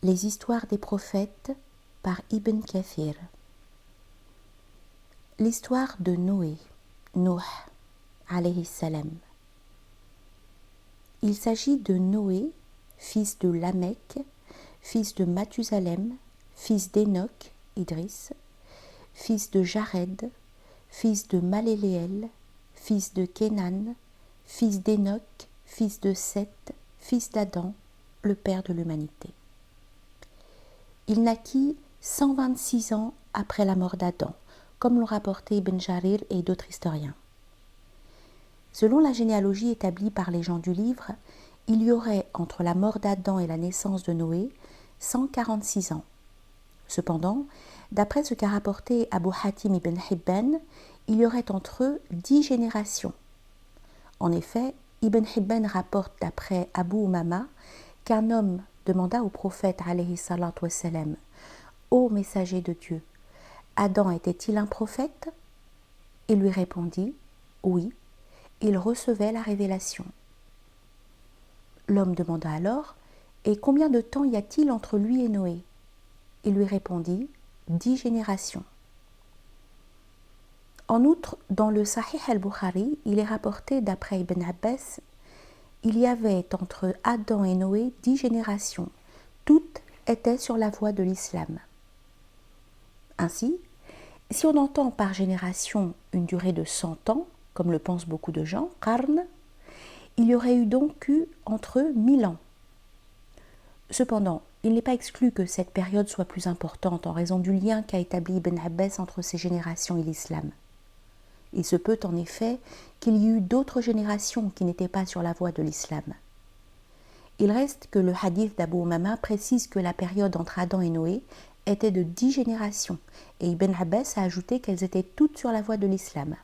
Les histoires des prophètes par Ibn Kathir. L'histoire de Noé, Nuh, alayhi salam. Il s'agit de Noé, fils de Lamech, fils de Mathusalem, fils d'Enoch, Idris, fils de Jared, fils de Maléléel, fils de Kénan, fils d'Enoch, fils de Seth, fils d'Adam, le père de l'humanité. Il naquit 126 ans après la mort d'Adam, comme l'ont rapporté Ibn Jarir et d'autres historiens. Selon la généalogie établie par les gens du livre, il y aurait entre la mort d'Adam et la naissance de Noé 146 ans. Cependant, d'après ce qu'a rapporté Abu Hatim ibn Hibban, il y aurait entre eux 10 générations. En effet, Ibn Hibban rapporte d'après Abu Umama qu'un homme demanda au prophète alayhi salatu wassalam, « Ô messager de Dieu, Adam était-il un prophète ?» Il lui répondit, « Oui, il recevait la révélation. » L'homme demanda alors, « Et combien de temps y a-t-il entre lui et Noé ?» Il lui répondit, « 10 générations. » En outre, dans le Sahih al-Bukhari, il est rapporté d'après Ibn Abbas, il y avait entre Adam et Noé 10 générations. Toutes étaient sur la voie de l'islam. Ainsi, si on entend par génération une durée de 100 ans, comme le pensent beaucoup de gens, qarn, il y aurait donc eu entre eux 1000 ans. Cependant, il n'est pas exclu que cette période soit plus importante en raison du lien qu'a établi Ibn Abbas entre ces générations et l'islam. Il se peut en effet qu'il y eut d'autres générations qui n'étaient pas sur la voie de l'islam. Il reste que le hadith d'Abu Umama précise que la période entre Adam et Noé était de 10 générations, et Ibn Abbas a ajouté qu'elles étaient toutes sur la voie de l'islam.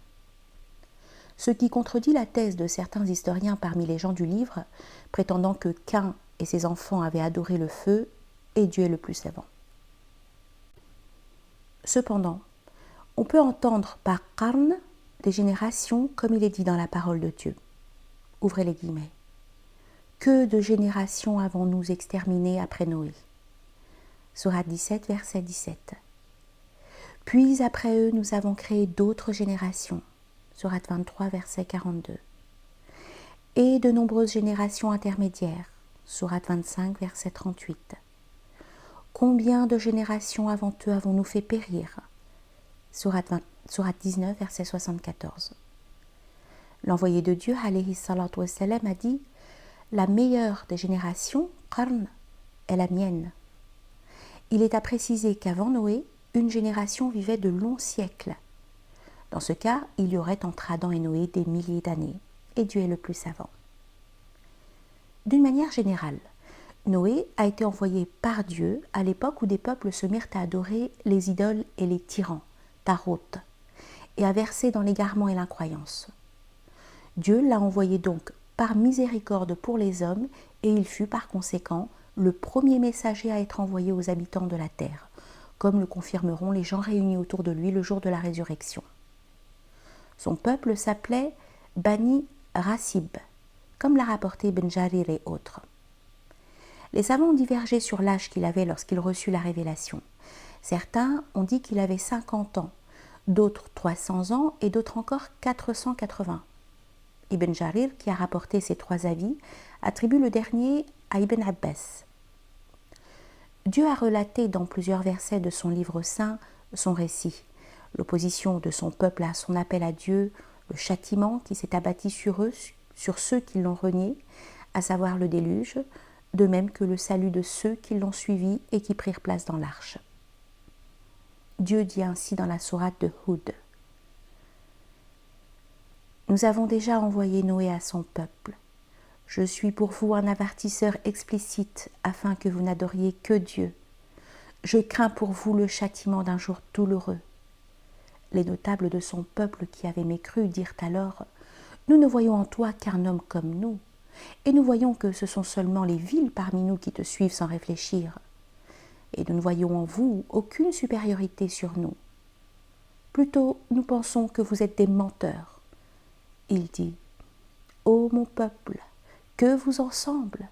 Ce qui contredit la thèse de certains historiens parmi les gens du livre, prétendant que Caïn et ses enfants avaient adoré le feu, et Dieu est le plus savant. Cependant, on peut entendre par qarn des générations comme il est dit dans la parole de Dieu. Ouvrez les guillemets. Que de générations avons-nous exterminées après Noé? Sourate 17, verset 17. Puis après eux, nous avons créé d'autres générations. Sourate 23, verset 42. Et de nombreuses générations intermédiaires. Sourate 25, verset 38. Combien de générations avant eux avons-nous fait périr? Sourate 19, verset 74. L'envoyé de Dieu, alayhi salatu wassalam, a dit « La meilleure des générations, qarn, est la mienne. » Il est à préciser qu'avant Noé, une génération vivait de longs siècles. Dans ce cas, il y aurait entre Adam et Noé des milliers d'années, et Dieu est le plus savant. D'une manière générale, Noé a été envoyé par Dieu à l'époque où des peuples se mirent à adorer les idoles et les tyrans, Tarot, et à verser dans l'égarement et l'incroyance. Dieu l'a envoyé donc par miséricorde pour les hommes, et il fut par conséquent le premier messager à être envoyé aux habitants de la terre, comme le confirmeront les gens réunis autour de lui le jour de la résurrection. Son peuple s'appelait Bani Rasib, comme l'a rapporté Ibn Jarir et autres. Les savants ont divergé sur l'âge qu'il avait lorsqu'il reçut la révélation. Certains ont dit qu'il avait 50 ans, d'autres 300 ans et d'autres encore 480. Ibn Jarir, qui a rapporté ces trois avis, attribue le dernier à Ibn Abbas. Dieu a relaté dans plusieurs versets de son livre saint son récit, l'opposition de son peuple à son appel à Dieu, le châtiment qui s'est abattu sur eux, sur ceux qui l'ont renié, à savoir le déluge, de même que le salut de ceux qui l'ont suivi et qui prirent place dans l'arche. Dieu dit ainsi dans la sourate de Hud. Nous avons déjà envoyé Noé à son peuple. Je suis pour vous un avertisseur explicite afin que vous n'adoriez que Dieu. Je crains pour vous le châtiment d'un jour douloureux. Les notables de son peuple qui avaient mécru dirent alors « Nous ne voyons en toi qu'un homme comme nous, et nous voyons que ce sont seulement les villes parmi nous qui te suivent sans réfléchir. Et nous ne voyons en vous aucune supériorité sur nous. Plutôt, nous pensons que vous êtes des menteurs. » Il dit « Ô mon peuple, que vous ensemble,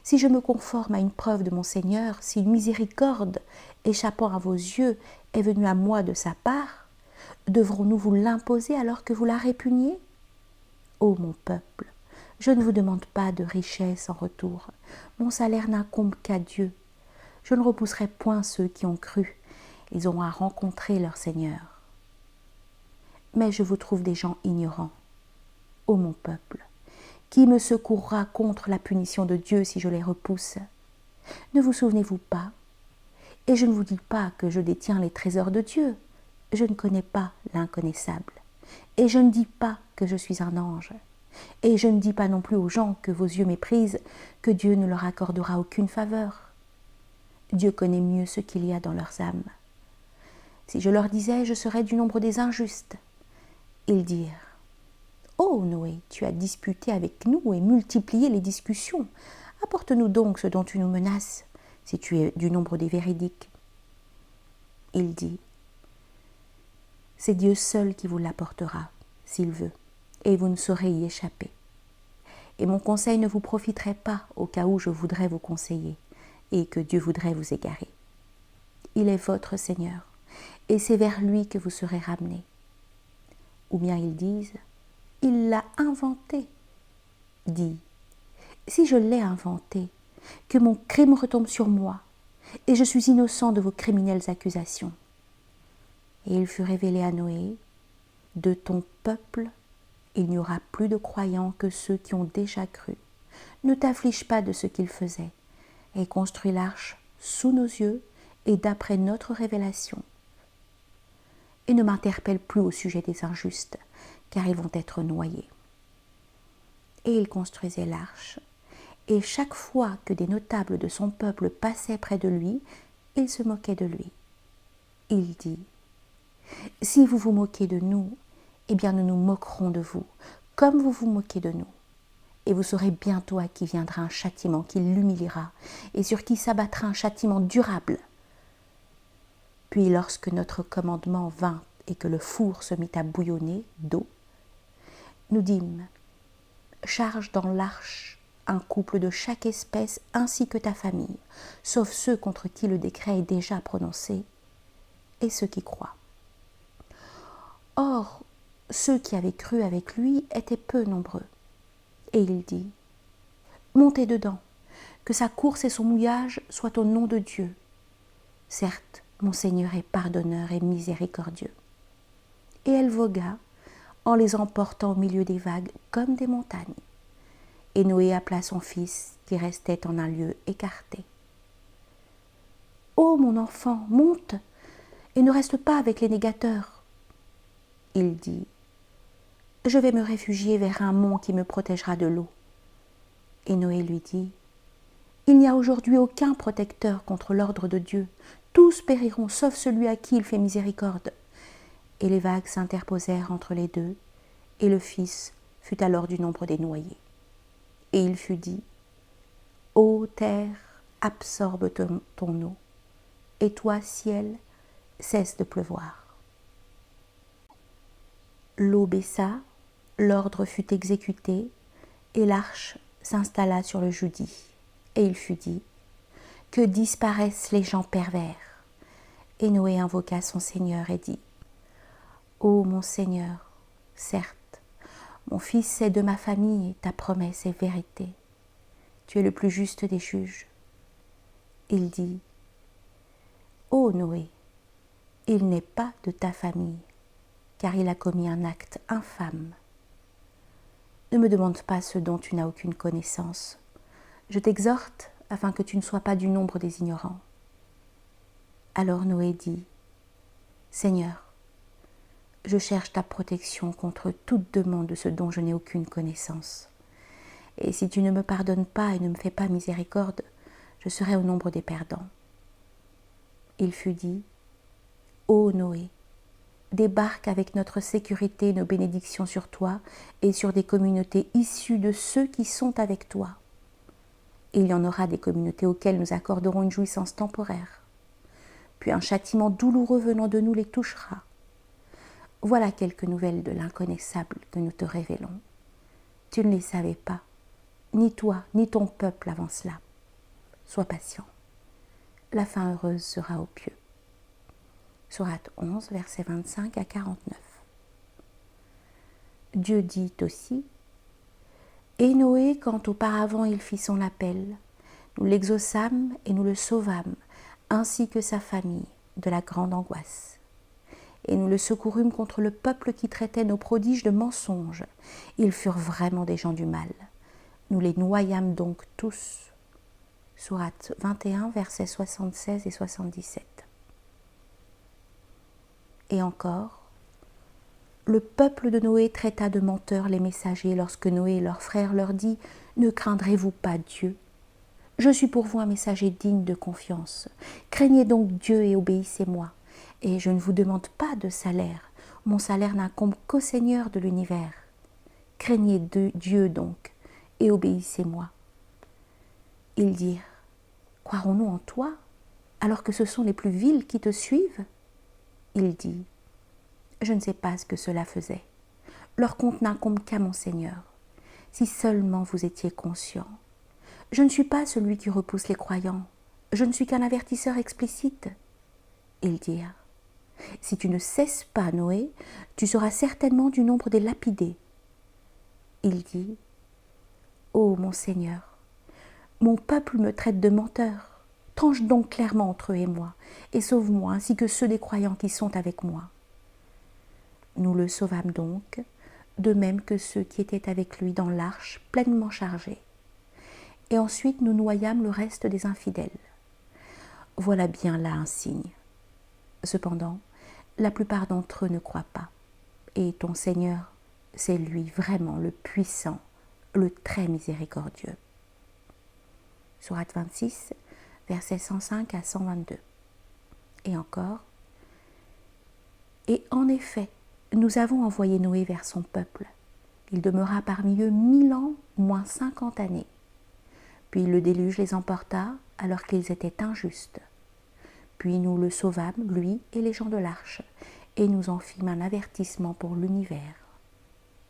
Si je me conforme à une preuve de mon Seigneur, si une miséricorde échappant à vos yeux est venue à moi de sa part, devrons-nous vous l'imposer alors que vous la répugniez? Ô mon peuple, je ne vous demande pas de richesse en retour. Mon salaire n'incombe qu'à Dieu. Je ne repousserai point ceux qui ont cru. Ils auront à rencontrer leur Seigneur. Mais je vous trouve des gens ignorants. Ô mon peuple, qui me secourra contre la punition de Dieu si je les repousse? Ne vous souvenez-vous pas? Et je ne vous dis pas que je détiens les trésors de Dieu. Je ne connais pas l'inconnaissable. Et je ne dis pas que je suis un ange. Et je ne dis pas non plus aux gens que vos yeux méprisent que Dieu ne leur accordera aucune faveur. Dieu connaît mieux ce qu'il y a dans leurs âmes. Si je leur disais, je serais du nombre des injustes. Ils dirent, « Oh Noé, tu as disputé avec nous et multiplié les discussions. Apporte-nous donc ce dont tu nous menaces, si tu es du nombre des véridiques. » Il dit, « C'est Dieu seul qui vous l'apportera, s'il veut, et vous ne saurez y échapper. Et mon conseil ne vous profiterait pas au cas où je voudrais vous conseiller, et que Dieu voudrait vous égarer. Il est votre Seigneur, et c'est vers lui que vous serez ramenés. Ou bien ils disent, il l'a inventé. Dis, si je l'ai inventé, que mon crime retombe sur moi, et je suis innocent de vos criminelles accusations. Et il fut révélé à Noé, de ton peuple, il n'y aura plus de croyants que ceux qui ont déjà cru. Ne t'afflige pas de ce qu'ils faisaient, et construis l'arche sous nos yeux et d'après notre révélation. Et ne m'interpelle plus au sujet des injustes, car ils vont être noyés. Et il construisait l'arche, et chaque fois que des notables de son peuple passaient près de lui, il se moquait de lui. Il dit, « Si vous vous moquez de nous, eh bien nous nous moquerons de vous, comme vous vous moquez de nous. Et vous saurez bientôt à qui viendra un châtiment qui l'humiliera, et sur qui s'abattra un châtiment durable. » Puis lorsque notre commandement vint et que le four se mit à bouillonner d'eau, nous dîmes, « Charge dans l'arche un couple de chaque espèce ainsi que ta famille, sauf ceux contre qui le décret est déjà prononcé, et ceux qui croient. » Or, ceux qui avaient cru avec lui étaient peu nombreux. Et il dit, « Montez dedans, que sa course et son mouillage soient au nom de Dieu. Certes, mon Seigneur est pardonneur et miséricordieux. » Et elle vogua, en les emportant au milieu des vagues comme des montagnes. Et Noé appela son fils, qui restait en un lieu écarté. « Ô mon enfant, monte, et ne reste pas avec les négateurs. » Il dit, « Je vais me réfugier vers un mont qui me protégera de l'eau. » Et Noé lui dit, « Il n'y a aujourd'hui aucun protecteur contre l'ordre de Dieu. Tous périront, sauf celui à qui il fait miséricorde. » Et les vagues s'interposèrent entre les deux, et le fils fut alors du nombre des noyés. Et il fut dit, « Ô terre, absorbe ton eau, et toi, ciel, cesse de pleuvoir. » L'eau baissa, l'ordre fut exécuté, et l'arche s'installa sur le Judi. Et il fut dit, « Que disparaissent les gens pervers. » Et Noé invoqua son Seigneur et dit, « Ô mon Seigneur, certes, mon fils est de ma famille et ta promesse est vérité. Tu es le plus juste des juges. » Il dit, « Ô Noé, il n'est pas de ta famille, car il a commis un acte infâme. Ne me demande pas ce dont tu n'as aucune connaissance. Je t'exhorte afin que tu ne sois pas du nombre des ignorants. » Alors Noé dit, « Seigneur, je cherche ta protection contre toute demande de ce dont je n'ai aucune connaissance. Et si tu ne me pardonnes pas et ne me fais pas miséricorde, je serai au nombre des perdants. » Il fut dit, « Ô Noé, débarque avec notre sécurité nos bénédictions sur toi et sur des communautés issues de ceux qui sont avec toi. Il y en aura des communautés auxquelles nous accorderons une jouissance temporaire. Puis un châtiment douloureux venant de nous les touchera. Voilà quelques nouvelles de l'inconnaissable que nous te révélons. Tu ne les savais pas, ni toi, ni ton peuple avant cela. sois patient. La fin heureuse sera aux pieux. Sourate 11, versets 25 à 49. Dieu dit aussi: Et Noé, quand auparavant il fit son appel, nous l'exaucâmes et nous le sauvâmes, ainsi que sa famille, de la grande angoisse. Et nous le secourûmes contre le peuple qui traitait nos prodiges de mensonges. Ils furent vraiment des gens du mal. Nous les noyâmes donc tous. Sourate 21, versets 76 et 77. Et encore, le peuple de Noé traita de menteurs les messagers lorsque Noé et leurs frères leur dit: Ne craindrez-vous pas Dieu? Je suis pour vous un messager digne de confiance. Craignez donc Dieu et obéissez-moi. Et je ne vous demande pas de salaire. Mon salaire n'incombe qu'au Seigneur de l'univers. Craignez Dieu donc et obéissez-moi. Ils dirent: Croirons-nous en toi, alors que ce sont les plus vils qui te suivent? Il dit: Je ne sais pas ce que cela faisait. Leur compte n'incombe qu'à mon Seigneur. Si seulement vous étiez conscients. Je ne suis pas celui qui repousse les croyants. Je ne suis qu'un avertisseur explicite. Ils dirent: Si tu ne cesses pas, Noé, tu seras certainement du nombre des lapidés. Il dit: Ô mon Seigneur, mon peuple me traite de menteur. Tranche donc clairement entre eux et moi, et sauve-moi ainsi que ceux des croyants qui sont avec moi. Nous le sauvâmes donc, de même que ceux qui étaient avec lui dans l'arche pleinement chargés. Et ensuite nous noyâmes le reste des infidèles. Voilà bien là un signe. Cependant, la plupart d'entre eux ne croient pas. Et ton Seigneur, c'est lui vraiment le puissant, le très miséricordieux. Sourate 26, versets 105 à 122. Et encore: Et en effet, nous avons envoyé Noé vers son peuple. Il demeura parmi eux 1000 ans, moins 50 années. Puis le déluge les emporta alors qu'ils étaient injustes. Puis nous le sauvâmes, lui et les gens de l'arche, et nous en fîmes un avertissement pour l'univers.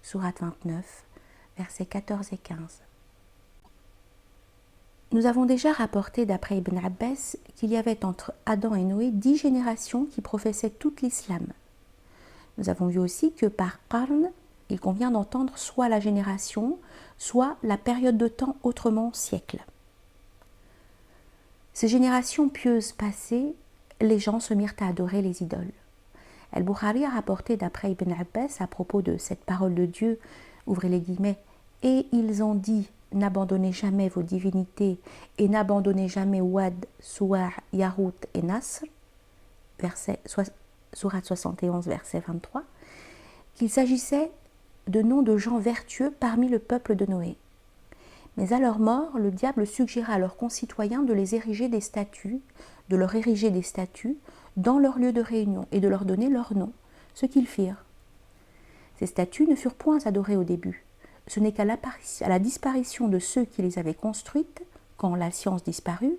Sourate 29, versets 14 et 15. Nous avons déjà rapporté d'après Ibn Abbas qu'il y avait entre Adam et Noé 10 générations qui professaient tout l'islam. Nous avons vu aussi que par qarn, il convient d'entendre soit la génération, soit la période de temps, autrement siècle. Ces générations pieuses passées, les gens se mirent à adorer les idoles. Al-Bukhari a rapporté d'après Ibn Abbas à propos de cette parole de Dieu, ouvrez les guillemets, et ils ont dit: N'abandonnez jamais vos divinités et n'abandonnez jamais Wad, Suwa', Yarut et Nasr, Sourate 71, verset 23, qu'il s'agissait de noms de gens vertueux parmi le peuple de Noé. Mais à leur mort, le diable suggéra à leurs concitoyens de leur ériger des statues dans leur lieu de réunion et de leur donner leur nom, ce qu'ils firent. Ces statues ne furent point adorées au début. Ce n'est qu'à la disparition de ceux qui les avaient construites, quand la science disparut,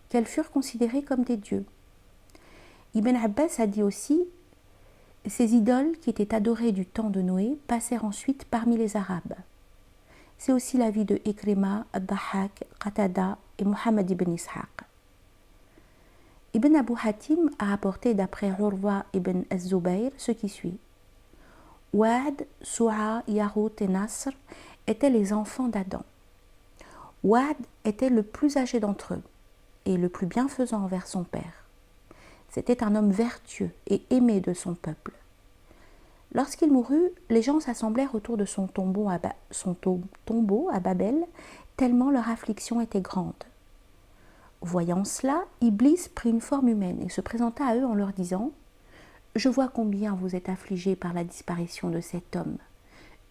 qu'elles furent considérées comme des dieux. Ibn Abbas a dit aussi: Ces idoles qui étaient adorées du temps de Noé passèrent ensuite parmi les Arabes. C'est aussi l'avis de Ikrima, Ad-Dahhak, Qatada et Muhammad ibn Ishaq. Ibn Abu Hatim a rapporté d'après Urwa ibn Az-Zubayr ce qui suit. Wad, Su'a, Yarut et Nasr étaient les enfants d'Adam. Wad était le plus âgé d'entre eux et le plus bienfaisant envers son père. C'était un homme vertueux et aimé de son peuple. Lorsqu'il mourut, les gens s'assemblèrent autour de son tombeau à Babel, tellement leur affliction était grande. Voyant cela, Iblis prit une forme humaine et se présenta à eux en leur disant: Je vois combien vous êtes affligés par la disparition de cet homme.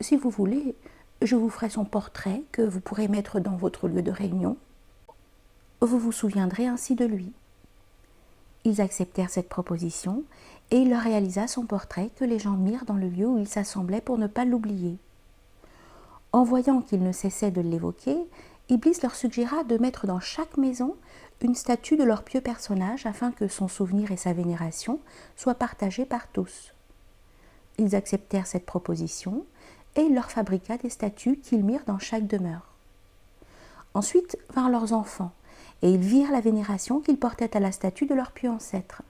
Si vous voulez, je vous ferai son portrait que vous pourrez mettre dans votre lieu de réunion. Vous vous souviendrez ainsi de lui. Ils acceptèrent cette proposition et il leur réalisa son portrait que les gens mirent dans le lieu où ils s'assemblaient pour ne pas l'oublier. En voyant qu'ils ne cessaient de l'évoquer, Iblis leur suggéra de mettre dans chaque maison une statue de leur pieux personnage afin que son souvenir et sa vénération soient partagés par tous. Ils acceptèrent cette proposition et il leur fabriqua des statues qu'ils mirent dans chaque demeure. Ensuite vinrent leurs enfants et ils virent la vénération qu'ils portaient à la statue de leur pieux ancêtre.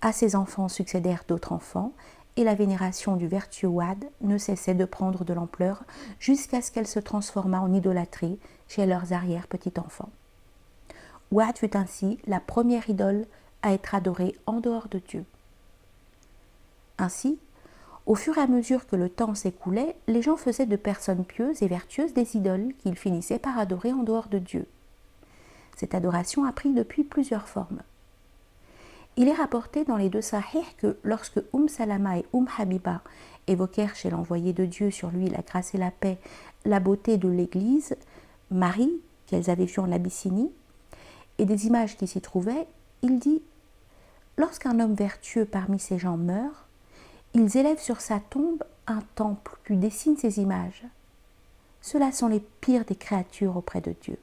À ces enfants succédèrent d'autres enfants, et la vénération du vertueux Ouad ne cessait de prendre de l'ampleur jusqu'à ce qu'elle se transformât en idolâtrie chez leurs arrière-petits-enfants. Ouad fut ainsi la première idole à être adorée en dehors de Dieu. Ainsi, au fur et à mesure que le temps s'écoulait, les gens faisaient de personnes pieuses et vertueuses des idoles qu'ils finissaient par adorer en dehors de Dieu. Cette adoration a pris depuis plusieurs formes. Il est rapporté dans les deux Sahih que lorsque Salama et Habiba évoquèrent chez l'envoyé de Dieu sur lui la grâce et la paix, la beauté de l'Église, Marie, qu'elles avaient vue en Abyssinie, et des images qui s'y trouvaient, il dit « Lorsqu'un homme vertueux parmi ces gens meurt, ils élèvent sur sa tombe un temple qui dessine ces images. Ceux-là sont les pires des créatures auprès de Dieu. »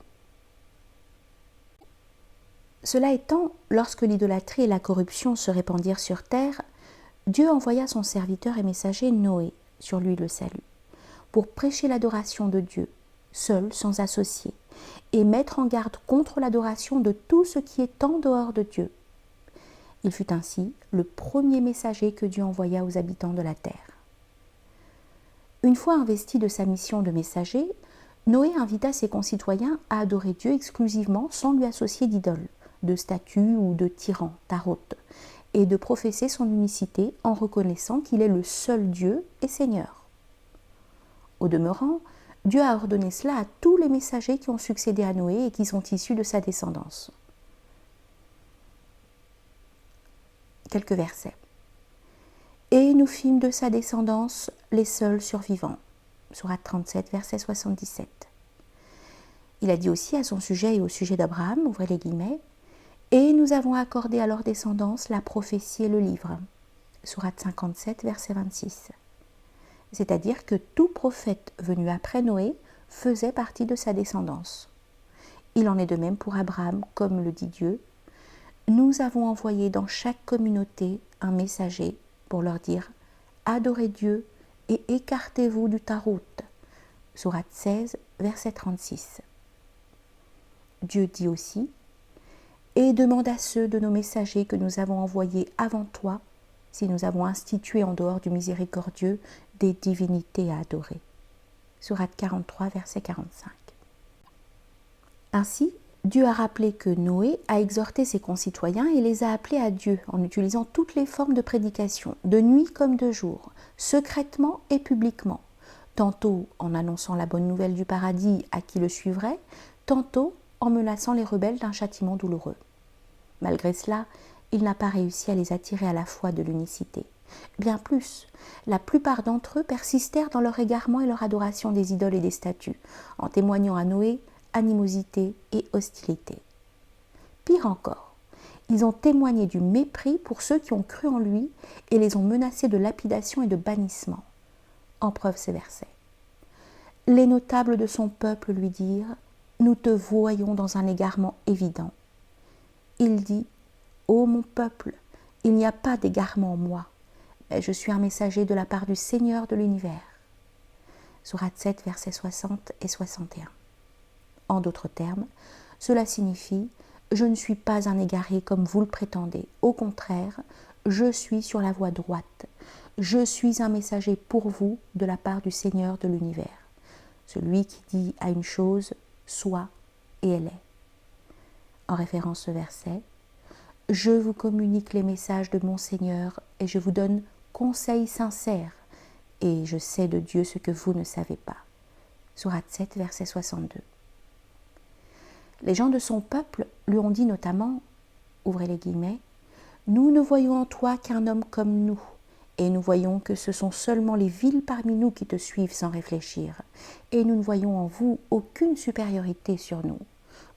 Cela étant, lorsque l'idolâtrie et la corruption se répandirent sur terre, Dieu envoya son serviteur et messager Noé, sur lui le salut, pour prêcher l'adoration de Dieu, seul, sans associé, et mettre en garde contre l'adoration de tout ce qui est en dehors de Dieu. Il fut ainsi le premier messager que Dieu envoya aux habitants de la terre. Une fois investi de sa mission de messager, Noé invita ses concitoyens à adorer Dieu exclusivement sans lui associer d'idoles, de statues ou de tyrans, tarot, et de professer son unicité en reconnaissant qu'il est le seul Dieu et Seigneur. Au demeurant, Dieu a ordonné cela à tous les messagers qui ont succédé à Noé et qui sont issus de sa descendance. Quelques versets. Et nous fîmes de sa descendance les seuls survivants. Sourate 37, verset 77. Il a dit aussi à son sujet et au sujet d'Abraham, ouvrez les guillemets, et nous avons accordé à leur descendance la prophétie et le livre. Sourate 57, verset 26. C'est-à-dire que tout prophète venu après Noé faisait partie de sa descendance. Il en est de même pour Abraham, comme le dit Dieu. Nous avons envoyé dans chaque communauté un messager pour leur dire « Adorez Dieu et écartez-vous du tarot ». Sourate 16, verset 36. Dieu dit aussi « Et demande à ceux de nos messagers que nous avons envoyés avant toi si nous avons institué en dehors du miséricordieux des divinités à adorer. » Sourate 43, verset 45. Ainsi, Dieu a rappelé que Noé a exhorté ses concitoyens et les a appelés à Dieu en utilisant toutes les formes de prédication, de nuit comme de jour, secrètement et publiquement, tantôt en annonçant la bonne nouvelle du paradis à qui le suivrait, tantôt en menaçant les rebelles d'un châtiment douloureux. Malgré cela, il n'a pas réussi à les attirer à la foi de l'unicité. Bien plus, la plupart d'entre eux persistèrent dans leur égarement et leur adoration des idoles et des statues, en témoignant à Noé animosité et hostilité. Pire encore, ils ont témoigné du mépris pour ceux qui ont cru en lui et les ont menacés de lapidation et de bannissement. En preuve ces versets. Les notables de son peuple lui dirent « Nous te voyons dans un égarement évident. » Il dit « Ô mon peuple, il n'y a pas d'égarement en moi, mais je suis un messager de la part du Seigneur de l'univers. » Sourate 7, versets 60 et 61. En d'autres termes, cela signifie « Je ne suis pas un égaré comme vous le prétendez. Au contraire, je suis sur la voie droite. Je suis un messager pour vous de la part du Seigneur de l'univers. Celui qui dit à une chose « soit » et elle est. » En référence au verset « Je vous communique les messages de mon Seigneur et je vous donne conseil sincère et je sais de Dieu ce que vous ne savez pas. » Sourate 7, verset 62. Les gens de son peuple lui ont dit notamment, ouvrez les guillemets, « Nous ne voyons en toi qu'un homme comme nous, et nous voyons que ce sont seulement les vils parmi nous qui te suivent sans réfléchir, et nous ne voyons en vous aucune supériorité sur nous.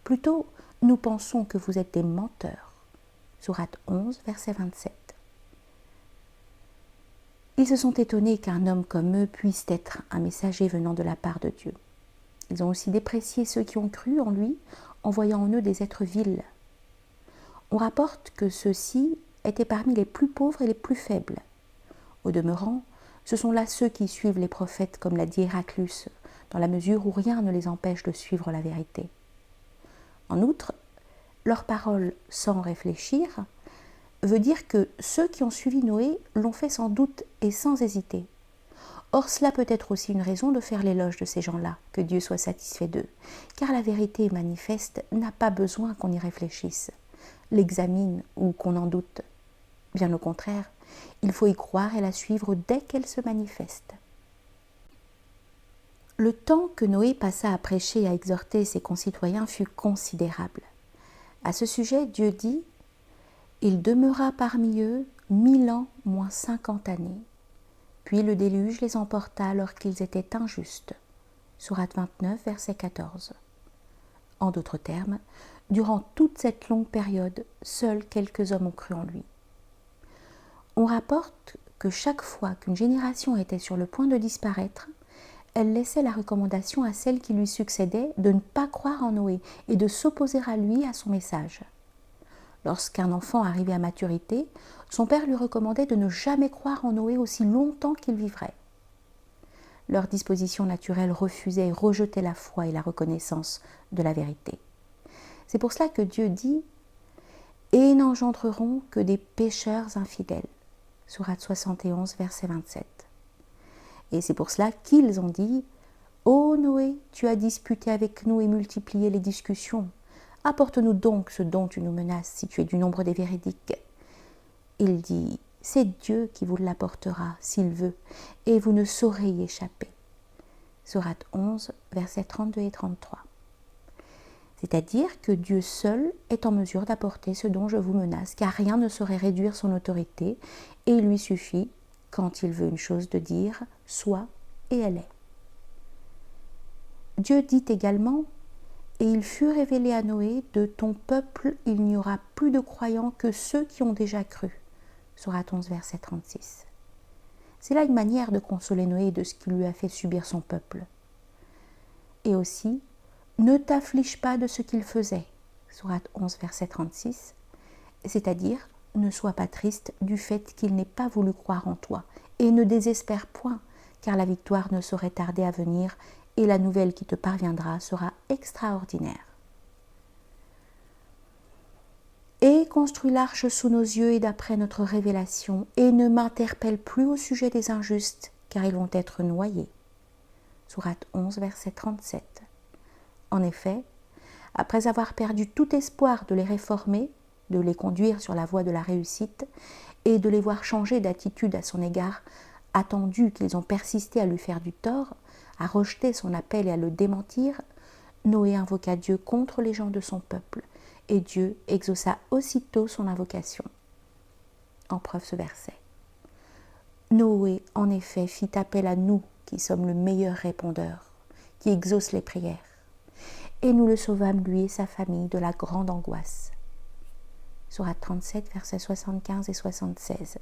Plutôt, nous pensons que vous êtes des menteurs. » Sourate 11, verset 27. Ils se sont étonnés qu'un homme comme eux puisse être un messager venant de la part de Dieu. Ils ont aussi déprécié ceux qui ont cru en lui, en voyant en eux des êtres vils. On rapporte que ceux-ci étaient parmi les plus pauvres et les plus faibles. Au demeurant, ce sont là ceux qui suivent les prophètes, comme l'a dit Héraclus, dans la mesure où rien ne les empêche de suivre la vérité. En outre, leur parole sans réfléchir veut dire que ceux qui ont suivi Noé l'ont fait sans doute et sans hésiter. Or, cela peut être aussi une raison de faire l'éloge de ces gens-là, que Dieu soit satisfait d'eux, car la vérité manifeste n'a pas besoin qu'on y réfléchisse, l'examine ou qu'on en doute. Bien au contraire, il faut y croire et la suivre dès qu'elle se manifeste. Le temps que Noé passa à prêcher et à exhorter ses concitoyens fut considérable. À ce sujet, Dieu dit « Il demeura parmi eux 1000 ans moins 50 années. Puis le déluge les emporta alors qu'ils étaient injustes. » Sourate 29, verset 14. En d'autres termes, durant toute cette longue période, seuls quelques hommes ont cru en lui. On rapporte que chaque fois qu'une génération était sur le point de disparaître, elle laissait la recommandation à celle qui lui succédait de ne pas croire en Noé et de s'opposer à lui, à son message. Lorsqu'un enfant arrivait à maturité, son père lui recommandait de ne jamais croire en Noé aussi longtemps qu'il vivrait. Leur disposition naturelle refusait et rejetait la foi et la reconnaissance de la vérité. C'est pour cela que Dieu dit « Et n'engendreront que des pécheurs infidèles » Sourate 71, verset 27. Et c'est pour cela qu'ils ont dit « Ô Noé, tu as disputé avec nous et multiplié les discussions. Apporte-nous donc ce dont tu nous menaces, si tu es du nombre des véridiques. » Il dit « C'est Dieu qui vous l'apportera, s'il veut, et vous ne saurez y échapper. » Sourate 11, versets 32 et 33. C'est-à-dire que Dieu seul est en mesure d'apporter ce dont je vous menace, car rien ne saurait réduire son autorité, et il lui suffit, quand il veut une chose, de dire « soit » et elle est. Dieu dit également « Et il fut révélé à Noé, de ton peuple il n'y aura plus de croyants que ceux qui ont déjà cru. » Sourate 11, verset 36. C'est là une manière de consoler Noé de ce qui lui a fait subir son peuple. Et aussi, ne t'afflige pas de ce qu'il faisait. Sourate 11, verset 36. C'est-à-dire, ne sois pas triste du fait qu'il n'ait pas voulu croire en toi, et ne désespère point, car la victoire ne saurait tarder à venir, et la nouvelle qui te parviendra sera extraordinaire. Et construis l'arche sous nos yeux et d'après notre révélation, et ne m'interpelle plus au sujet des injustes, car ils vont être noyés. Sourate 11, verset 37. En effet, après avoir perdu tout espoir de les réformer, de les conduire sur la voie de la réussite, et de les voir changer d'attitude à son égard, attendu qu'ils ont persisté à lui faire du tort, à rejeter son appel et à le démentir, Noé invoqua Dieu contre les gens de son peuple, et Dieu exauça aussitôt son invocation. En preuve ce verset. Noé, en effet, fit appel à nous, qui sommes le meilleur répondeur, qui exauce les prières, et nous le sauvâmes, lui et sa famille, de la grande angoisse. Sourate 37, versets 75 et 76.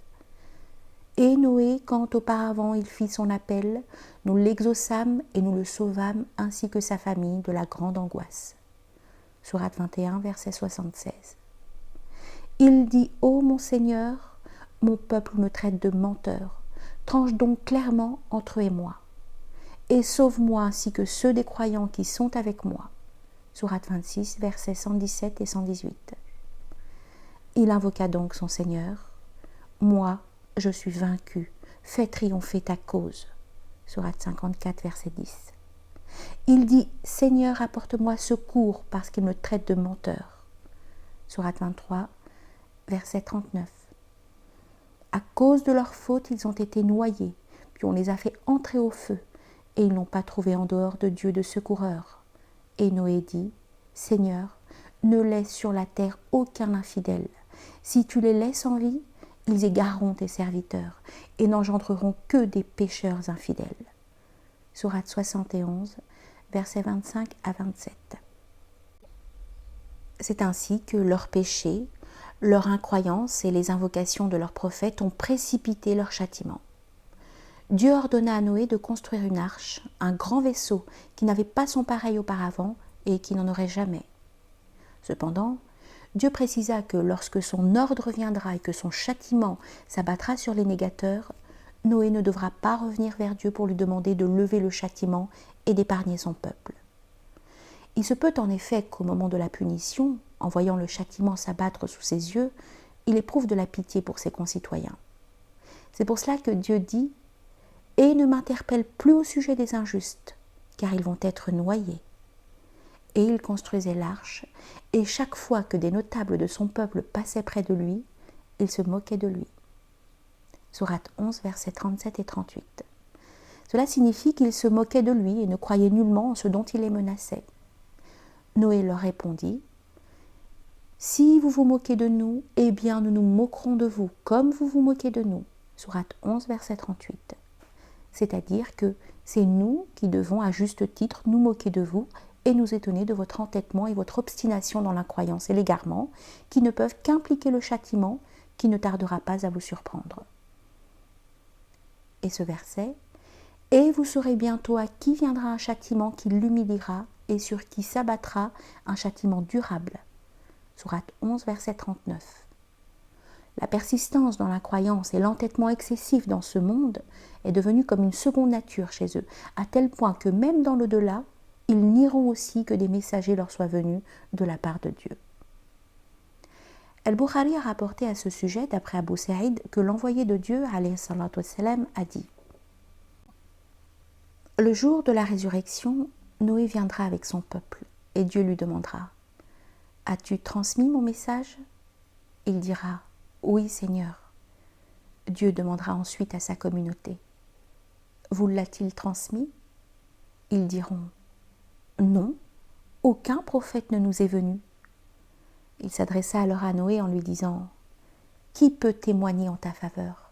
Et Noé, quand auparavant il fit son appel, nous l'exaucâmes et nous le sauvâmes, ainsi que sa famille, de la grande angoisse. Sourate 21, verset 76. Il dit « Ô mon Seigneur, mon peuple me traite de menteur. Tranche donc clairement entre eux et moi. Et sauve-moi ainsi que ceux des croyants qui sont avec moi. » Sourate 26, versets 117 et 118. Il invoqua donc son Seigneur. « Moi, je suis vaincu. Fais triompher ta cause. » Sourate 54, verset 10. Il dit « Seigneur, apporte-moi secours parce qu'ils me traitent de menteur. » Sourate 23, verset 39. À cause de leur faute, ils ont été noyés, puis on les a fait entrer au feu, et ils n'ont pas trouvé en dehors de Dieu de secoureur. Et Noé dit « Seigneur, ne laisse sur la terre aucun infidèle. Si tu les laisses en vie, ils égareront tes serviteurs, et n'engendreront que des pécheurs infidèles. » Sourate 71, versets 25 à 27. C'est ainsi que leurs péchés, leur incroyance et les invocations de leurs prophètes ont précipité leur châtiment. Dieu ordonna à Noé de construire une arche, un grand vaisseau qui n'avait pas son pareil auparavant et qui n'en aurait jamais. Cependant, Dieu précisa que lorsque son ordre viendra et que son châtiment s'abattra sur les négateurs, Noé ne devra pas revenir vers Dieu pour lui demander de lever le châtiment et d'épargner son peuple. Il se peut en effet qu'au moment de la punition, en voyant le châtiment s'abattre sous ses yeux, il éprouve de la pitié pour ses concitoyens. C'est pour cela que Dieu dit « Et ne m'interpelle plus au sujet des injustes, car ils vont être noyés. » Et il construisait l'arche, et chaque fois que des notables de son peuple passaient près de lui, il se moquait de lui. Sourate 11, versets 37 et 38. Cela signifie qu'il se moquait de lui et ne croyait nullement en ce dont il les menaçait. Noé leur répondit « Si vous vous moquez de nous, eh bien nous nous moquerons de vous, comme vous vous moquez de nous. » Sourate 11, verset 38. C'est-à-dire que c'est nous qui devons à juste titre nous moquer de vous et nous étonner de votre entêtement et votre obstination dans l'incroyance et l'égarement, qui ne peuvent qu'impliquer le châtiment qui ne tardera pas à vous surprendre. Et ce verset « Et vous saurez bientôt à qui viendra un châtiment qui l'humiliera et sur qui s'abattra un châtiment durable. » Sourate 11, verset 39. La persistance dans l'incroyance et l'entêtement excessif dans ce monde est devenue comme une seconde nature chez eux, à tel point que même dans l'au-delà, ils nieront aussi que des messagers leur soient venus de la part de Dieu. Al-Bukhari a rapporté à ce sujet, d'après Abu Saïd, que l'envoyé de Dieu, alayhi salatu wassalam, a dit « Le jour de la résurrection, Noé viendra avec son peuple, et Dieu lui demandera « As-tu transmis mon message ?» Il dira « Oui, Seigneur. » Dieu demandera ensuite à sa communauté « Vous l'a-t-il transmis ?» Ils diront « Non, aucun prophète ne nous est venu. » Il s'adressa alors à Noé en lui disant « Qui peut témoigner en ta faveur ?»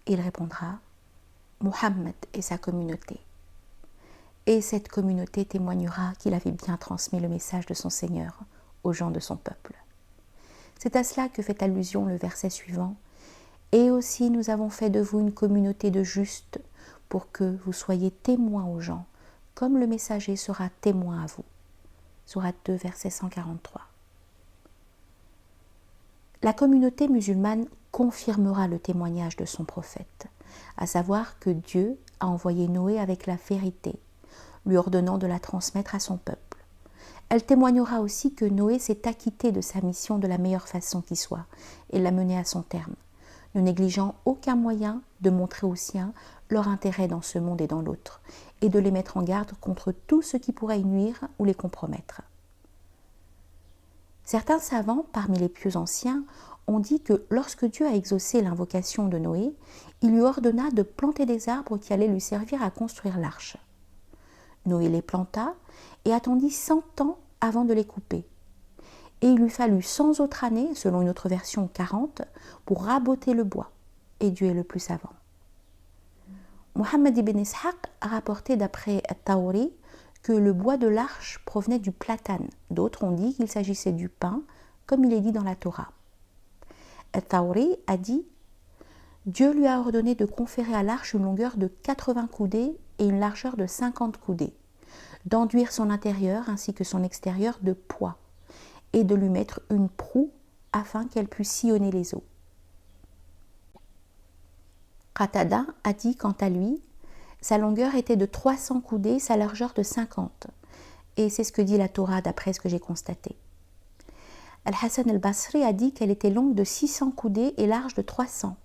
Il répondra « Mohammed et sa communauté. » Et cette communauté témoignera qu'il avait bien transmis le message de son Seigneur aux gens de son peuple. C'est à cela que fait allusion le verset suivant « Et aussi nous avons fait de vous une communauté de justes pour que vous soyez témoins aux gens, comme le messager sera témoin à vous. » Sourate 2, verset 143. La communauté musulmane confirmera le témoignage de son prophète, à savoir que Dieu a envoyé Noé avec la vérité, lui ordonnant de la transmettre à son peuple. Elle témoignera aussi que Noé s'est acquitté de sa mission de la meilleure façon qui soit et l'a menée à son terme, ne négligeant aucun moyen de montrer aux siens leur intérêt dans ce monde et dans l'autre, et de les mettre en garde contre tout ce qui pourrait y nuire ou les compromettre. Certains savants, parmi les pieux anciens, ont dit que lorsque Dieu a exaucé l'invocation de Noé, il lui ordonna de planter des arbres qui allaient lui servir à construire l'arche. Noé les planta et attendit 100 ans avant de les couper. Et il lui fallut 100 autres années, selon une autre version 40, pour raboter le bois. Et Dieu est le plus savant. Mohammed ibn Ishaq a rapporté d'après At-Tawri que le bois de l'arche provenait du platane. D'autres ont dit qu'il s'agissait du pin, comme il est dit dans la Torah. At-Tawri a dit « Dieu lui a ordonné de conférer à l'arche une longueur de 80 coudées et une largeur de 50 coudées, d'enduire son intérieur ainsi que son extérieur de poix, et de lui mettre une proue afin qu'elle puisse sillonner les eaux. » Qatada a dit quant à lui, sa longueur était de 300 coudées, sa largeur de 50. Et c'est ce que dit la Torah d'après ce que j'ai constaté. Al-Hassan al-Basri a dit qu'elle était longue de 600 coudées et large de 300.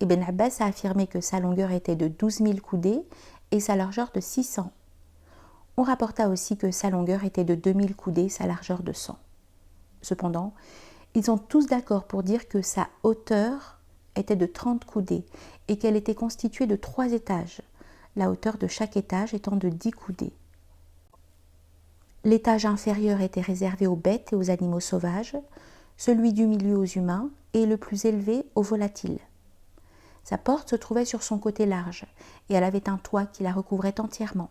Ibn Abbas a affirmé que sa longueur était de 12 000 coudées et sa largeur de 600. On rapporta aussi que sa longueur était de 2000 coudées, sa largeur de 100. Cependant, ils sont tous d'accord pour dire que sa hauteur était de 30 coudées et qu'elle était constituée de 3 étages, la hauteur de chaque étage étant de 10 coudées. L'étage inférieur était réservé aux bêtes et aux animaux sauvages, celui du milieu aux humains et le plus élevé aux volatiles. Sa porte se trouvait sur son côté large et elle avait un toit qui la recouvrait entièrement.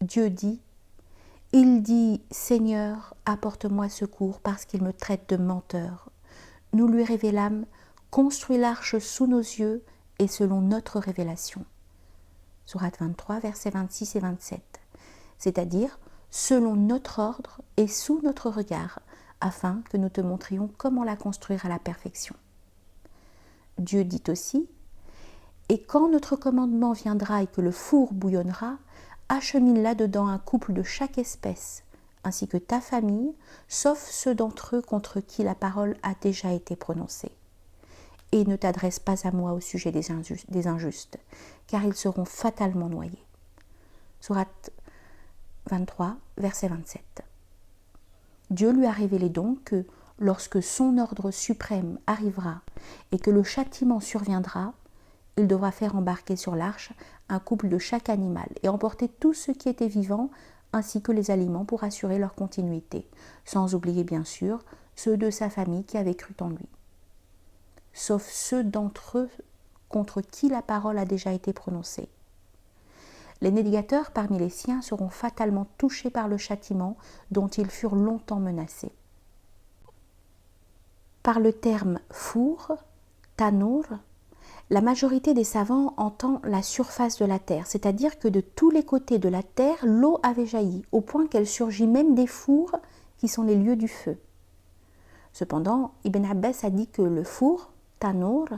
Dieu dit « Il dit « Seigneur, apporte-moi secours parce qu'il me traite de menteur. » Nous lui révélâmes « Construis l'arche sous nos yeux et selon notre révélation. » Sourate 23, versets 26 et 27. C'est-à-dire selon notre ordre et sous notre regard, afin que nous te montrions comment la construire à la perfection. Dieu dit aussi « Et quand notre commandement viendra et que le four bouillonnera, achemine là-dedans un couple de chaque espèce, ainsi que ta famille, sauf ceux d'entre eux contre qui la parole a déjà été prononcée. Et ne t'adresse pas à moi au sujet des injustes, car ils seront fatalement noyés. Sourate 23, verset 27. Dieu lui a révélé donc que, lorsque son ordre suprême arrivera et que le châtiment surviendra, il devra faire embarquer sur l'arche un couple de chaque animal et emporter tout ce qui était vivant ainsi que les aliments pour assurer leur continuité, sans oublier bien sûr ceux de sa famille qui avaient cru en lui, sauf ceux d'entre eux contre qui la parole a déjà été prononcée. Les navigateurs parmi les siens seront fatalement touchés par le châtiment dont ils furent longtemps menacés. Par le terme four, tanour, la majorité des savants entend la surface de la terre, c'est-à-dire que de tous les côtés de la terre, l'eau avait jailli, au point qu'elle surgit même des fours qui sont les lieux du feu. Cependant, Ibn Abbas a dit que le four, tanour,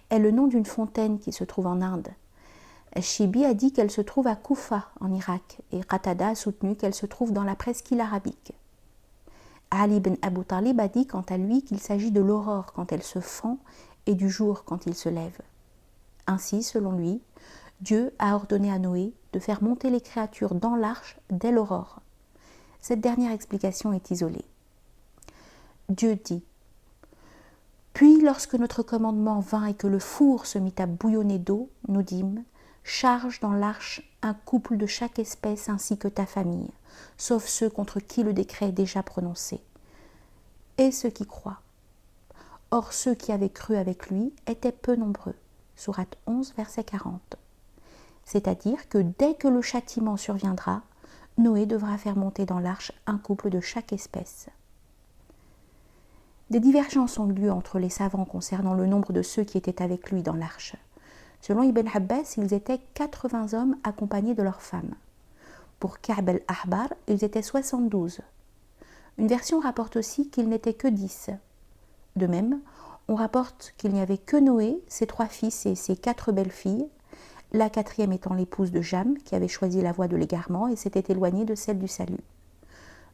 est le nom d'une fontaine qui se trouve en Inde. Shibi a dit qu'elle se trouve à Koufa, en Irak, et Qatada a soutenu qu'elle se trouve dans la presqu'île arabique. Ali ibn Abu Talib a dit quant à lui qu'il s'agit de l'aurore quand elle se fend et du jour quand il se lève. Ainsi, selon lui, Dieu a ordonné à Noé de faire monter les créatures dans l'arche dès l'aurore. Cette dernière explication est isolée. Dieu dit : Puis lorsque notre commandement vint et que le four se mit à bouillonner d'eau, nous dîmes : charge dans l'arche un couple de chaque espèce ainsi que ta famille, sauf ceux contre qui le décret est déjà prononcé, et ceux qui croient. Or ceux qui avaient cru avec lui étaient peu nombreux. Sourate 11, verset 40. C'est-à-dire que dès que le châtiment surviendra, Noé devra faire monter dans l'arche un couple de chaque espèce. Des divergences ont eu lieu entre les savants concernant le nombre de ceux qui étaient avec lui dans l'arche. Selon Ibn Abbas, ils étaient 80 hommes accompagnés de leurs femmes. Pour Ka'b al-Ahbar, ils étaient 72. Une version rapporte aussi qu'ils n'étaient que 10. De même, on rapporte qu'il n'y avait que Noé, ses 3 fils et ses 4 belles-filles, la 4e étant l'épouse de Jam, qui avait choisi la voie de l'égarement et s'était éloignée de celle du salut.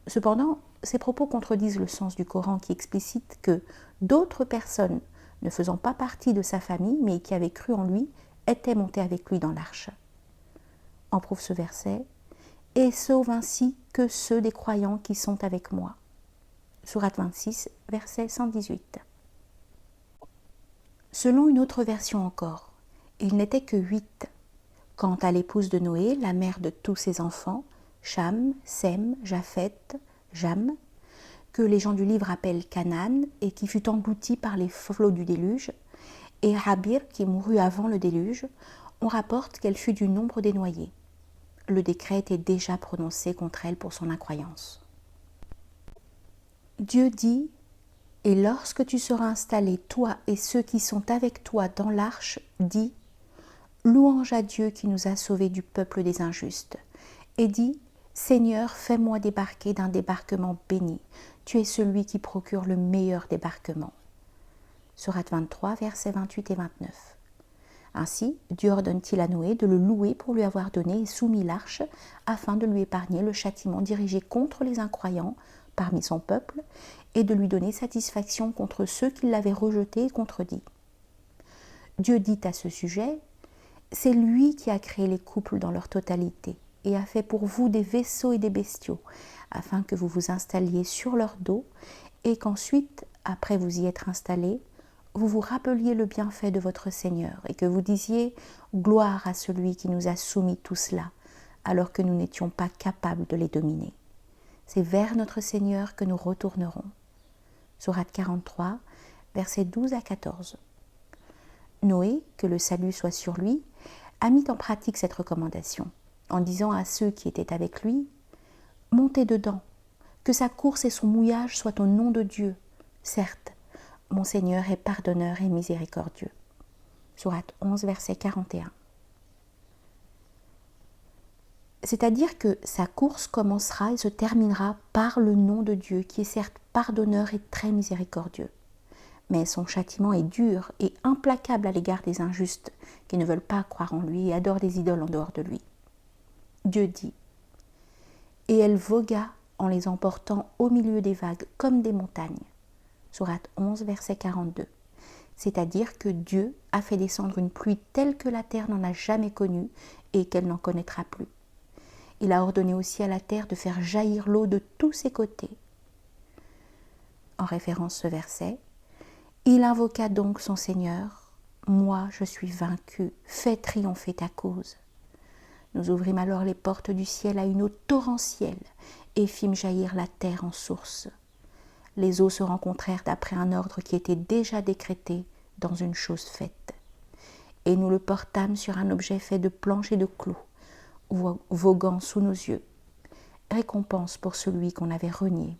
Cependant, ces propos contredisent le sens du Coran qui explicite que d'autres personnes, ne faisant pas partie de sa famille, mais qui avaient cru en lui, étaient montées avec lui dans l'arche. En prouve ce verset : et sauve ainsi que ceux des croyants qui sont avec moi. Sourate 26, verset 118. Selon une autre version encore, il n'était que 8. Quant à l'épouse de Noé, la mère de tous ses enfants, Cham, Sem, Japhet, Jam, que les gens du livre appellent Canaan et qui fut englouti par les flots du déluge, et Habir qui mourut avant le déluge, on rapporte qu'elle fut du nombre des noyés. Le décret était déjà prononcé contre elle pour son incroyance. Dieu dit : et lorsque tu seras installé, toi et ceux qui sont avec toi dans l'arche, dis : louange à Dieu qui nous a sauvés du peuple des injustes. Et dis : Seigneur, fais-moi débarquer d'un débarquement béni. Tu es celui qui procure le meilleur débarquement. Sourate 23, versets 28 et 29. Ainsi, Dieu ordonne-t-il à Noé de le louer pour lui avoir donné et soumis l'arche, afin de lui épargner le châtiment dirigé contre les incroyants parmi son peuple, et de lui donner satisfaction contre ceux qui l'avaient rejeté et contredit. Dieu dit à ce sujet : c'est lui qui a créé les couples dans leur totalité, et a fait pour vous des vaisseaux et des bestiaux, afin que vous vous installiez sur leur dos, et qu'ensuite, après vous y être installés, vous vous rappeliez le bienfait de votre Seigneur, et que vous disiez « Gloire à celui qui nous a soumis tout cela, alors que nous n'étions pas capables de les dominer. » C'est vers notre Seigneur que nous retournerons. Sourate 43, versets 12 à 14. Noé, que le salut soit sur lui, a mis en pratique cette recommandation, en disant à ceux qui étaient avec lui : « Montez dedans, que sa course et son mouillage soient au nom de Dieu. Certes, mon Seigneur est pardonneur et miséricordieux. » Sourate 11, verset 41. C'est-à-dire que sa course commencera et se terminera par le nom de Dieu, qui est certes pardonneur et très miséricordieux. Mais son châtiment est dur et implacable à l'égard des injustes, qui ne veulent pas croire en lui et adorent des idoles en dehors de lui. Dieu dit, et elle vogua en les emportant au milieu des vagues comme des montagnes. Sourate 11, verset 42. C'est-à-dire que Dieu a fait descendre une pluie telle que la terre n'en a jamais connue et qu'elle n'en connaîtra plus. Il a ordonné aussi à la terre de faire jaillir l'eau de tous ses côtés. En référence à ce verset, il invoqua donc son Seigneur. Moi, je suis vaincu, fais triompher ta cause. Nous ouvrîmes alors les portes du ciel à une eau torrentielle et fîmes jaillir la terre en source. Les eaux se rencontrèrent d'après un ordre qui était déjà décrété dans une chose faite. Et nous le portâmes sur un objet fait de planches et de clous, voguant sous nos yeux. Récompense pour celui qu'on avait renié.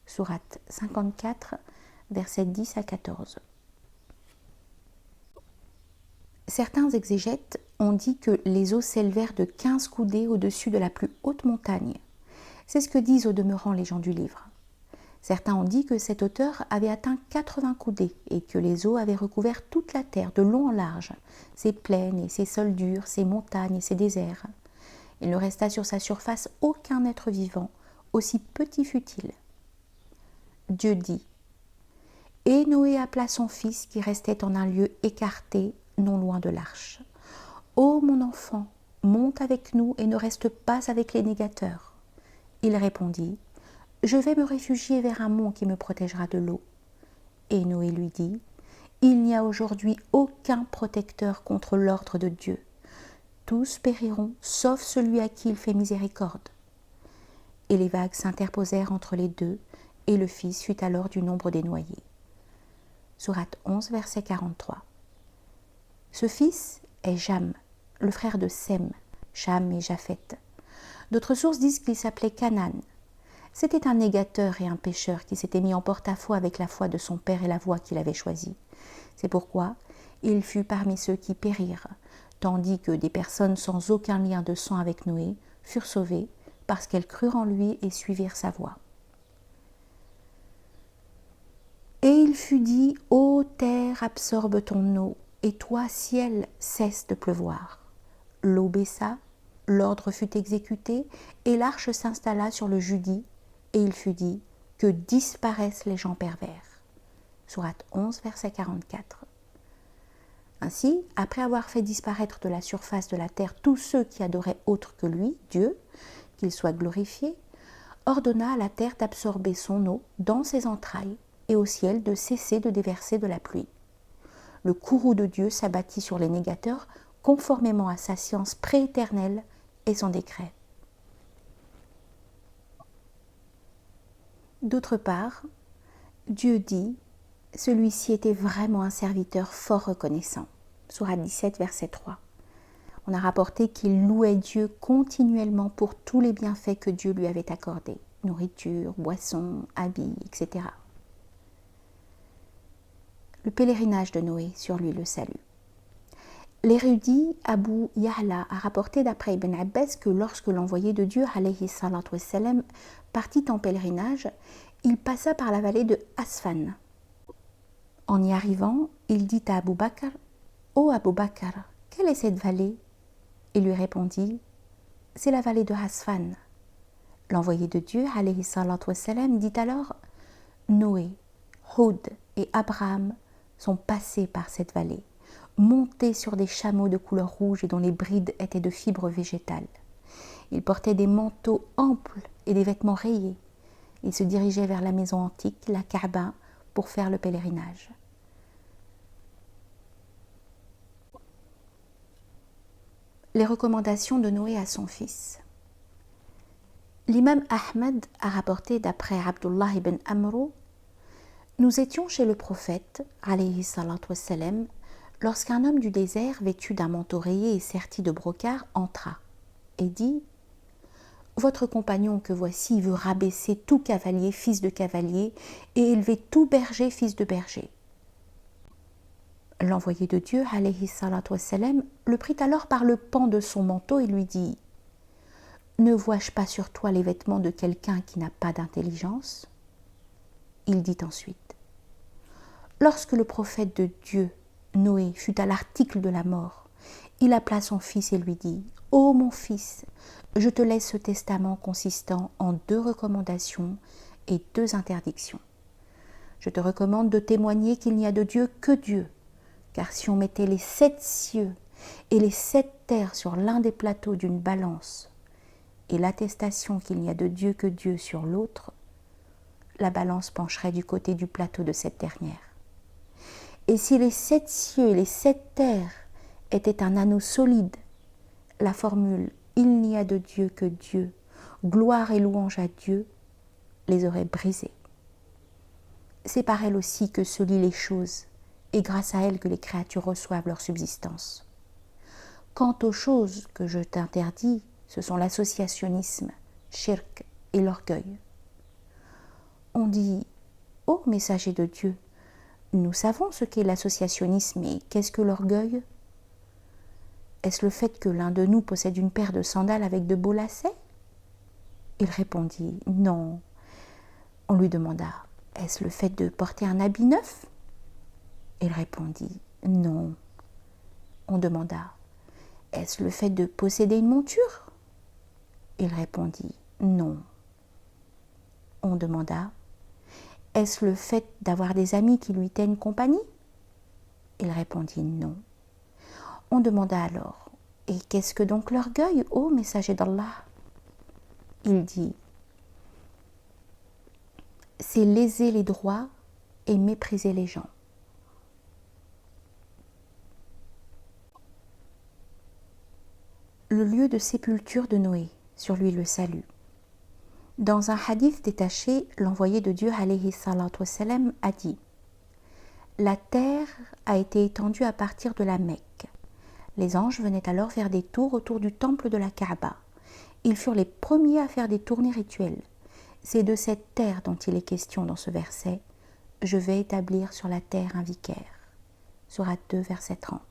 Sourate 54, versets 10 à 14. Certains exégètes ont dit que les eaux s'élevèrent de 15 coudées au-dessus de la plus haute montagne. C'est ce que disent au demeurant les gens du livre. Certains ont dit que cette hauteur avait atteint 80 coudées et que les eaux avaient recouvert toute la terre de long en large, ses plaines et ses sols durs, ses montagnes et ses déserts. Il ne resta sur sa surface aucun être vivant, aussi petit fût-il. Dieu dit, et Noé appela son fils qui restait en un lieu écarté, non loin de l'arche. Ô mon enfant, monte avec nous et ne reste pas avec les négateurs. Il répondit, je vais me réfugier vers un mont qui me protégera de l'eau. Et Noé lui dit, il n'y a aujourd'hui aucun protecteur contre l'ordre de Dieu. Tous périront, sauf celui à qui il fait miséricorde. Et les vagues s'interposèrent entre les deux, et le fils fut alors du nombre des noyés. Sourate 11, verset 43. Ce fils est Jam, le frère de Sem, Cham et Japheth. D'autres sources disent qu'il s'appelait Canaan. C'était un négateur et un pécheur qui s'était mis en porte-à-faux avec la foi de son père et la voie qu'il avait choisie. C'est pourquoi il fut parmi ceux qui périrent, tandis que des personnes sans aucun lien de sang avec Noé furent sauvées parce qu'elles crurent en lui et suivirent sa voie. Et il fut dit, ô terre, absorbe ton eau, et toi, ciel, cesse de pleuvoir. L'eau baissa, l'ordre fut exécuté, et l'arche s'installa sur le Judi, et il fut dit, que disparaissent les gens pervers. Sourate 11, verset 44. Ainsi, après avoir fait disparaître de la surface de la terre tous ceux qui adoraient autre que lui, Dieu, qu'il soit glorifié, ordonna à la terre d'absorber son eau dans ses entrailles, et au ciel de cesser de déverser de la pluie. Le courroux de Dieu s'abattit sur les négateurs conformément à sa science prééternelle et son décret. D'autre part, Dieu dit, celui-ci était vraiment un serviteur fort reconnaissant. Sourate 17, verset 3. On a rapporté qu'il louait Dieu continuellement pour tous les bienfaits que Dieu lui avait accordés, nourriture, boissons, habits, etc. Le pèlerinage de Noé, sur lui le salut. L'érudit Abu Ya'la a rapporté d'après Ibn Abbas que lorsque l'envoyé de Dieu, alayhi salatu wassalam, partit en pèlerinage, il passa par la vallée de Asfan. En y arrivant, il dit à Abu Bakr, « Ô Abu Bakr, quelle est cette vallée ?» Il lui répondit, « C'est la vallée de Asfan. » L'envoyé de Dieu, alayhi salatu wassalam, dit alors, « Noé, Hud et Abraham sont passés par cette vallée, montés sur des chameaux de couleur rouge et dont les brides étaient de fibres végétales. Ils portaient des manteaux amples et des vêtements rayés. Ils se dirigeaient vers la maison antique, la Kaaba, pour faire le pèlerinage. Les recommandations de Noé à son fils. L'imam Ahmad a rapporté d'après Abdullah ibn Amr, nous étions chez le prophète, alayhi salatu wassalam, lorsqu'un homme du désert, vêtu d'un manteau rayé et serti de brocart, entra et dit « Votre compagnon que voici veut rabaisser tout cavalier, fils de cavalier, et élever tout berger, fils de berger. » L'envoyé de Dieu, alayhi salatu wassalam, le prit alors par le pan de son manteau et lui dit « Ne vois-je pas sur toi les vêtements de quelqu'un qui n'a pas d'intelligence ?» Il dit ensuite « Lorsque le prophète de Dieu, Noé, fut à l'article de la mort, il appela son fils et lui dit « Ô mon fils, je te laisse ce testament consistant en 2 recommandations et 2 interdictions. Je te recommande de témoigner qu'il n'y a de Dieu que Dieu, car si on mettait les 7 cieux et les 7 terres sur l'un des plateaux d'une balance, et l'attestation qu'il n'y a de Dieu que Dieu sur l'autre, la balance pencherait du côté du plateau de cette dernière. Et si les 7 cieux et les 7 terres étaient un anneau solide, la formule « Il n'y a de Dieu que Dieu, gloire et louange à Dieu » les aurait brisés. C'est par elle aussi que se lient les choses, et grâce à elle que les créatures reçoivent leur subsistance. Quant aux choses que je t'interdis, ce sont l'associationnisme, shirk et l'orgueil. On dit « Ô messager de Dieu, nous savons ce qu'est l'associationnisme et qu'est-ce que l'orgueil ? Est-ce le fait que l'un de nous possède une paire de sandales avec de beaux lacets ?» Il répondit « Non. » On lui demanda « Est-ce le fait de porter un habit neuf ?» Il répondit « Non. » On demanda « Est-ce le fait de posséder une monture ?» Il répondit « Non. » On demanda « Est-ce le fait d'avoir des amis qui lui tiennent compagnie ?» Il répondit « Non. » On demanda alors « Et qu'est-ce que donc l'orgueil, ô messager d'Allah ?» Il dit « C'est léser les droits et mépriser les gens. » Le lieu de sépulture de Noé, sur lui le salut. Dans un hadith détaché, l'envoyé de Dieu alayhi salatu wassalam a dit « La terre a été étendue à partir de la Mecque. Les anges venaient alors faire des tours autour du temple de la Kaaba. Ils furent les premiers à faire des tournées rituelles. C'est de cette terre dont il est question dans ce verset. Je vais établir sur la terre un vicaire. » Sourate 2, verset 30.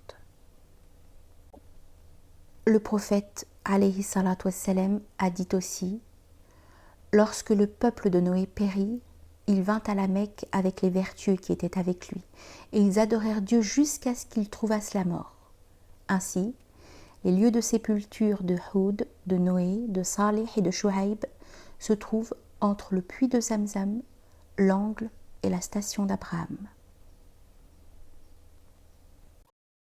Le prophète alayhi salatu wassalam a dit aussi « Lorsque le peuple de Noé périt, il vint à la Mecque avec les vertueux qui étaient avec lui, et ils adorèrent Dieu jusqu'à ce qu'ils trouvassent la mort. Ainsi, les lieux de sépulture de Houd, de Noé, de Salih et de Shuaïb se trouvent entre le puits de Zamzam, l'angle et la station d'Abraham.